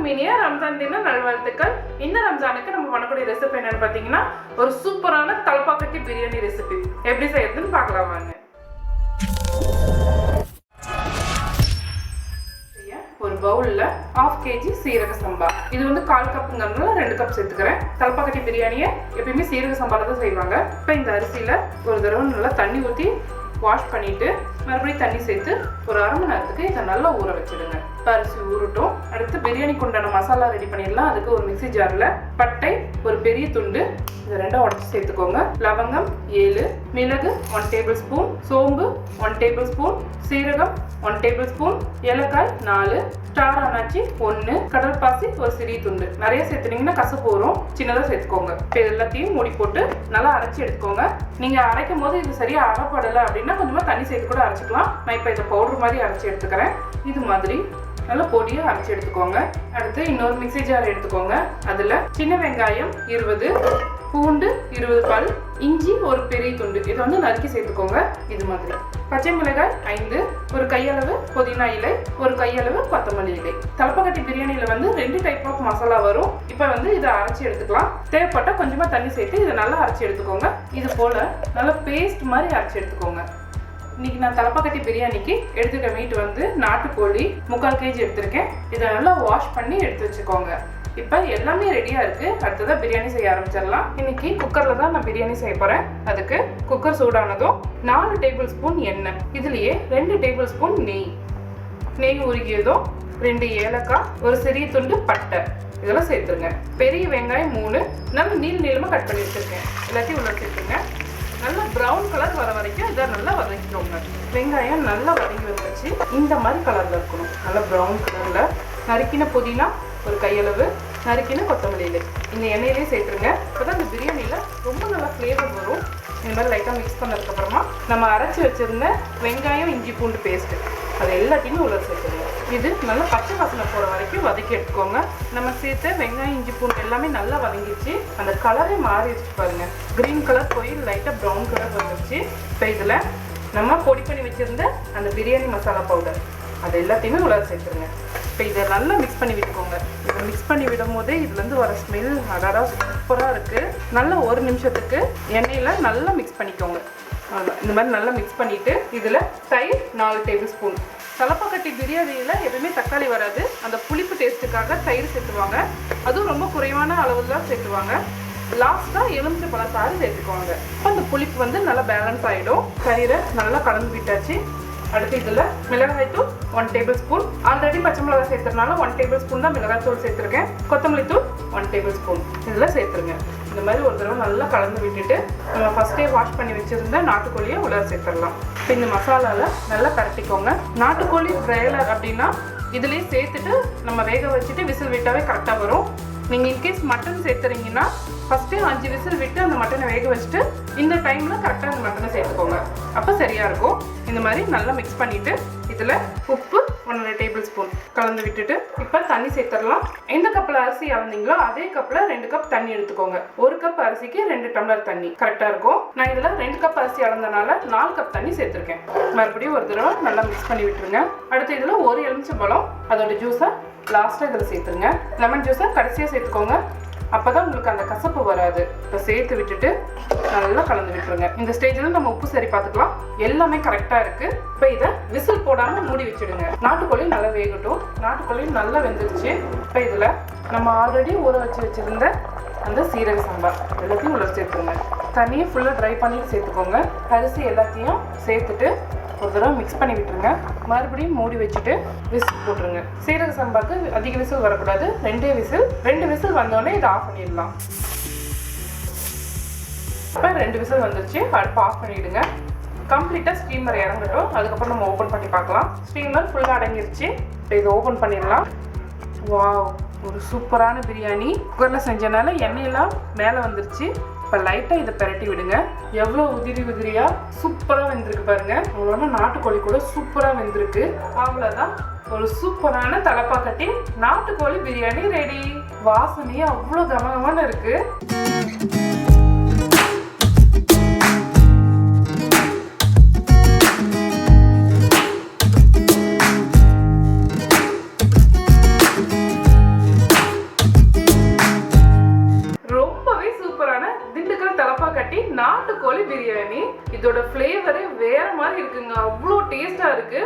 அனைவருக்கும் இனிய ரம்ஜான் தின நல்வாழ்த்துக்கள். இந்த ரம்ஜானுக்கு நம்ம பண்ணக்கூடிய ரெசிபி என்னன்னு பார்த்தீங்கன்னா ஒரு சூப்பரான தலப்பாக்கட்டி பிரியாணி ரெசிபி. எப்படி செய்யறதுன்னு பார்க்கலாம் வாங்க. ஒரு பவுல்ல 1/2 kg சீரக சம்பா, இது வந்து 1/4 கப்புங்கிறதுனால 2 கப் சேர்த்துக்கிறேன். தலப்பாக்கட்டி பிரியாணியை எப்பயுமே சீரக சம்பால தான் செய்வாங்க. இப்போ இந்த அரிசியில ஒரு தடவை நல்லா தண்ணி ஊற்றி வாஷ் பண்ணிட்டு மறுபடியும் தண்ணி சேர்த்து ஒரு 1/2 மணி நேரத்துக்கு இதை நல்லா ஊற வச்சிடுங்க. அரிசி ஊறட்டும். அடுத்து பிரியாணிக்கு உண்டான மசாலா ரெடி பண்ணிடலாம். அதுக்கு ஒரு மிக்ஸி ஜார்ல பட்டை ஒரு பெரிய துண்டு, இதை ரெண்டா உடச்சி சேர்த்துக்கோங்க. லவங்கம் 7, மிளகு 1 டேபிள் ஸ்பூன், சோம்பு 1 டேபிள் ஸ்பூன், சீரகம் 1 டேபிள் ஸ்பூன், ஏலக்காய் 4, ஸ்டார் அனாச்சி 1, கடல் பாசி ஒரு சிறிய துண்டு. நிறைய சேர்த்துனீங்கன்னா கசப்பு வரும், சின்னதாக சேர்த்துக்கோங்க. இப்போ எல்லாத்தையும் மூடி போட்டு நல்லா அரைச்சி எடுத்துக்கோங்க. நீங்க அரைக்கும் போது இது சரியா அரைப்படலை அப்படின்னா கொஞ்சமா தண்ணி சேர்த்து கூட அரைச்சிக்கலாம். நான் இப்போ இதை பவுடர் மாதிரி அரைச்சி எடுத்துக்கிறேன். இது மாதிரி நல்லா பொடியா அரைச்சி எடுத்துக்கோங்க. அடுத்து இன்னொரு மிக்ஸி ஜார் எடுத்துக்கோங்க. அதுல சின்ன வெங்காயம் 20, பூண்டு 20 பல், இஞ்சி ஒரு பெரிய துண்டு, இதை வந்து நறுக்கி சேர்த்துக்கோங்க. இது மாதிரி பச்சை மிளகாய் 5, ஒரு கையளவு புதினா இலை, ஒரு கையளவு கொத்தமல்லி இலை. தலப்பாக்கட்டி பிரியாணியில வந்து 2 டைப் ஆஃப் மசாலா வரும். இப்போ வந்து இதை அரைச்சி எடுத்துக்கலாம். தேவைப்பட்டா கொஞ்சமா தண்ணி சேர்த்து இதை நல்லா அரைச்சி எடுத்துக்கோங்க. இது போல நல்லா பேஸ்ட் மாதிரி அரைச்சி எடுத்துக்கோங்க. இன்னைக்கு நான் தலப்பாக்கட்டி பிரியாணிக்கு எடுத்துக்கிற மீட் வந்து நாட்டுக்கோழி 3/4 kg எடுத்திருக்கேன். இதை நல்லா வாஷ் பண்ணி எடுத்து வச்சுக்கோங்க. இப்போ எல்லாமே ரெடியா இருக்கு. அடுத்ததான் பிரியாணி செய்ய ஆரம்பிச்சிடலாம். இன்னைக்கு குக்கர்ல தான் நான் பிரியாணி செய்ய போறேன். அதுக்கு குக்கர் சூடானதும் 4 டேபிள் ஸ்பூன் எண்ணெய், இதுலயே 2 டேபிள் ஸ்பூன் நெய் உருகியதும் 2 ஏலக்காய், ஒரு சிறிய துண்டு பட்டை இதெல்லாம் சேர்த்துருங்க. பெரிய வெங்காயம் 3 நல்லா நீளமா கட் பண்ணி வச்சிருக்கேன். எல்லாத்தையும் உள்ள சேர்த்துருங்க. நல்லா ப்ரௌன் கலர் வர வரைக்கும் இதை நல்லா வதக்கிக்கோங்க. வெங்காயம் நல்லா வதங்கி வந்துச்சு. இந்த மாதிரி கலர்ல இருக்கணும். நல்லா ப்ரௌன் கலர்ல நறுக்கின புதினா ஒரு கையளவு, நறுக்கின கொத்தமல்லி இலை இந்த எண்ணெயிலே சேர்த்துருங்க. அப்போதான் இந்த பிரியாணியில ரொம்ப நல்லா ஃப்ளேவர் வரும். இந்த மாதிரி லைட்டாக மிக்ஸ் பண்ணதுக்கப்புறமா நம்ம அரைச்சி வச்சிருந்த வெங்காயம் இஞ்சி பூண்டு பேஸ்ட்டு அது எல்லாத்தையுமே உள்ள சேர்த்துருங்க. இது நல்லா பச்சை வாசனை போகிற வரைக்கும் வதக்கி எடுத்துக்கோங்க. நம்ம சேர்த்த வெங்காயம் இஞ்சி பூண்டு எல்லாமே நல்லா வதங்கிடுச்சு. அந்த கலரே மாறிடுச்சு பாருங்க. கிரீன் கலர் போய் லைட்டாக ப்ரௌன் கலர் வந்துடுச்சு. இப்போ இதில் நம்ம பொடி பண்ணி வச்சிருந்த அந்த பிரியாணி மசாலா பவுடர் அது எல்லாத்தையுமே உள்ள சேர்த்துருங்க. இப்போ இதை நல்லா மிக்ஸ் பண்ணி விட்டுக்கோங்க. இதை மிக்ஸ் பண்ணி விடும் போதே இதுலேருந்து வர ஸ்மெல் அடடா சூப்பராக இருக்குது. நல்லா 1 நிமிஷத்துக்கு எண்ணெயில் நல்லா மிக்ஸ் பண்ணிக்கோங்க. இந்த மாதிரி நல்லா மிக்ஸ் பண்ணிவிட்டு இதில் தயிர் 4 டேபிள் ஸ்பூன். தலப்பாக்கட்டி பிரியாணியில் எப்பவுமே தக்காளி வராது. அந்த புளிப்பு டேஸ்ட்டுக்காக தயிர் சேர்த்துவாங்க. அதுவும் ரொம்ப குறைவான அளவில் தான் சேர்த்துவாங்க. லாஸ்ட்டாக எலுமிச்சை பழச்சாறு சேர்த்துக்குவாங்க. அப்போ அந்த புளிப்பு வந்து நல்லா பேலன்ஸ் ஆகிடும். தயிரை நல்லா கலந்து விட்டாச்சு. அடுத்து இதில் மிளகாய் தூள் 1 டேபிள் ஸ்பூன். ஆல்ரெடி பச்சை மிளகாய் சேர்த்துறதுனால 1 டேபிள் ஸ்பூன் தான் மிளகாய் தூள் சேர்த்துருக்கேன். கொத்தமல்லி தூள் 1 டேபிள் ஸ்பூன் இதில் சேர்த்துருங்க. இந்த மாதிரி ஒரு தடவை நல்லா கலந்து விட்டுட்டு நம்ம ஃபஸ்ட்டே வாஷ் பண்ணி வச்சுருந்த நாட்டுக்கோழியை உள்ள சேர்த்துடலாம். இப்போ இந்த மசாலாவில் நல்லா பரட்டிக்கோங்க. நாட்டுக்கோழி பிராய்லர் அப்படின்னா இதுலேயே சேர்த்துட்டு நம்ம வேக வச்சுட்டு விசில் விட்டாவே கரெக்டாக வரும். நீங்கள் இன்கேஸ் மட்டன் சேர்த்துறீங்கன்னா ஃபஸ்ட்டே 5 விசில் விட்டு அந்த மட்டனை வேக வச்சுட்டு இந்த டைமில் கரெக்டாக அந்த மட்டனை சேர்த்துக்கோங்க. அப்போ சரியாக இருக்கும். இந்த மாதிரி நல்லா மிக்ஸ் பண்ணிவிட்டு இதில் உப்பு 1 டேபிள் ஸ்பூன் கலந்து விட்டுட்டு இப்போ தண்ணி சேர்த்துடலாம். எந்த கப்பில் அரிசி அளந்தீங்களோ அதே கப்பில் 2 கப் தண்ணி எடுத்துக்கோங்க. 1 கப் அரிசிக்கு 2 டம்ளர் தண்ணி கரெக்டாக இருக்கும். நான் இதில் 2 கப் அரிசி அளந்தனால 4 கப் தண்ணி சேர்த்துருக்கேன். மறுபடியும் ஒரு தடவை நல்லா மிக்ஸ் பண்ணி விட்டுருங்க. அடுத்து இதில் 1 எலுமிச்சை பழம் அதோட ஜூஸை லாஸ்ட்டாக இதில் சேர்த்துருங்க. லெமன் ஜூஸை கடைசியாக சேர்த்துக்கோங்க. அப்போ தான் உங்களுக்கு அந்த கசப்பு வராது. இப்போ சேர்த்து விட்டுட்டு நல்லா கலந்து விட்டுருங்க. இந்த ஸ்டேஜில் நம்ம உப்பு சரி பார்த்துக்கலாம். எல்லாமே கரெக்டாக இருக்குது. இப்போ இதை விசில் போடாமல் மூடி வச்சுடுங்க. நாட்டுக்கோழி நல்லா வேகட்டும். நாட்டுக்கோழி நல்லா வெந்துருச்சு. இப்போ இதில் நம்ம ஆல்ரெடி ஊற வச்சுருந்த அந்த சீரக சம்பா எல்லாத்தையும் உள்ள சேர்த்துருங்க. தண்ணியை ஃபுல்லாக ட்ரை பண்ணிட்டு சேர்த்துக்கோங்க. அரிசி எல்லாத்தையும் சேர்த்துட்டு ஒரு தடவை மிக்ஸ் பண்ணி விட்டுருங்க. மறுபடியும் மூடி வச்சுட்டு விசில் போட்டுருங்க. சீரக சம்பாக்கு அதிக விசில் வரக்கூடாது. 2 விசில் வந்தோடனே இதை ஆஃப் பண்ணிடலாம். இப்போ 2 விசில் வந்துருச்சு. அடுப்பு ஆஃப் பண்ணிவிடுங்க. கம்ப்ளீட்டாக ஸ்டீமர் இறங்கட்டும். அதுக்கப்புறம் நம்ம ஓப்பன் பண்ணி பார்க்கலாம். ஸ்டீமர் ஃபுல்லாக அடங்கிருச்சு. இப்போ இதை ஓப்பன் பண்ணிடலாம். வாவ், ஒரு சூப்பரான பிரியாணி. குக்கரில் செஞ்சனால எண்ணெயெல்லாம் மேலே வந்துருச்சு. இப்போ லைட்டாக இதை பெரட்டி விடுங்க. எவ்வளோ உதிரியாக சூப்பராக வெந்திருக்கு பாருங்க. அவ்வளோனா நாட்டுக்கோழி கூட சூப்பராக வெந்திருக்கு. அவ்வளோதான், ஒரு சூப்பரான தலப்பாக்கட்டி நாட்டுக்கோழி பிரியாணி ரெடி. வாசனையே அவ்வளோ கமகமான இருக்கு. தலப்பாக்கட்டி நாட்டுக்கோழி பிரியாணி. இதோட ஃப்ளேவரே வேற மாதிரி இருக்குங்க, அவ்வளோ டேஸ்டா இருக்கு,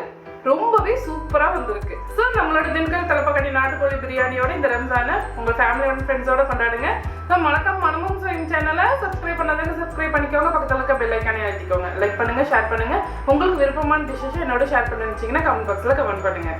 ரொம்பவே சூப்பரா வந்திருக்கு. ஸோ நம்மளோட திண்டுக்கல் தலப்பாக்கட்டி நாட்டுக்கோழி பிரியாணியோட இந்த ரம்ஜானை உங்க ஃபேமிலி அண்ட் ஃப்ரெண்ட்ஸோட கொண்டாடுங்க. ஸோ மணக்கம் மனமும் சுவையும் சேனலை சப்ஸ்கிரைப் பண்ணாதவங்க சப்ஸ்கிரைப் பண்ணிக்கோங்க, பக்கத்தில் இருக்க பெல் ஐக்கானே அழுத்திக்கோங்க. லைக் பண்ணுங்க, ஷேர் பண்ணுங்க. உங்களுக்கு விருப்பமான டிஷ்ஷஸ் என்னோட ஷேர் பண்ண நினைச்சீங்கன்னா கமெண்ட் பாக்ஸ்ல கமெண்ட் பண்ணுங்க.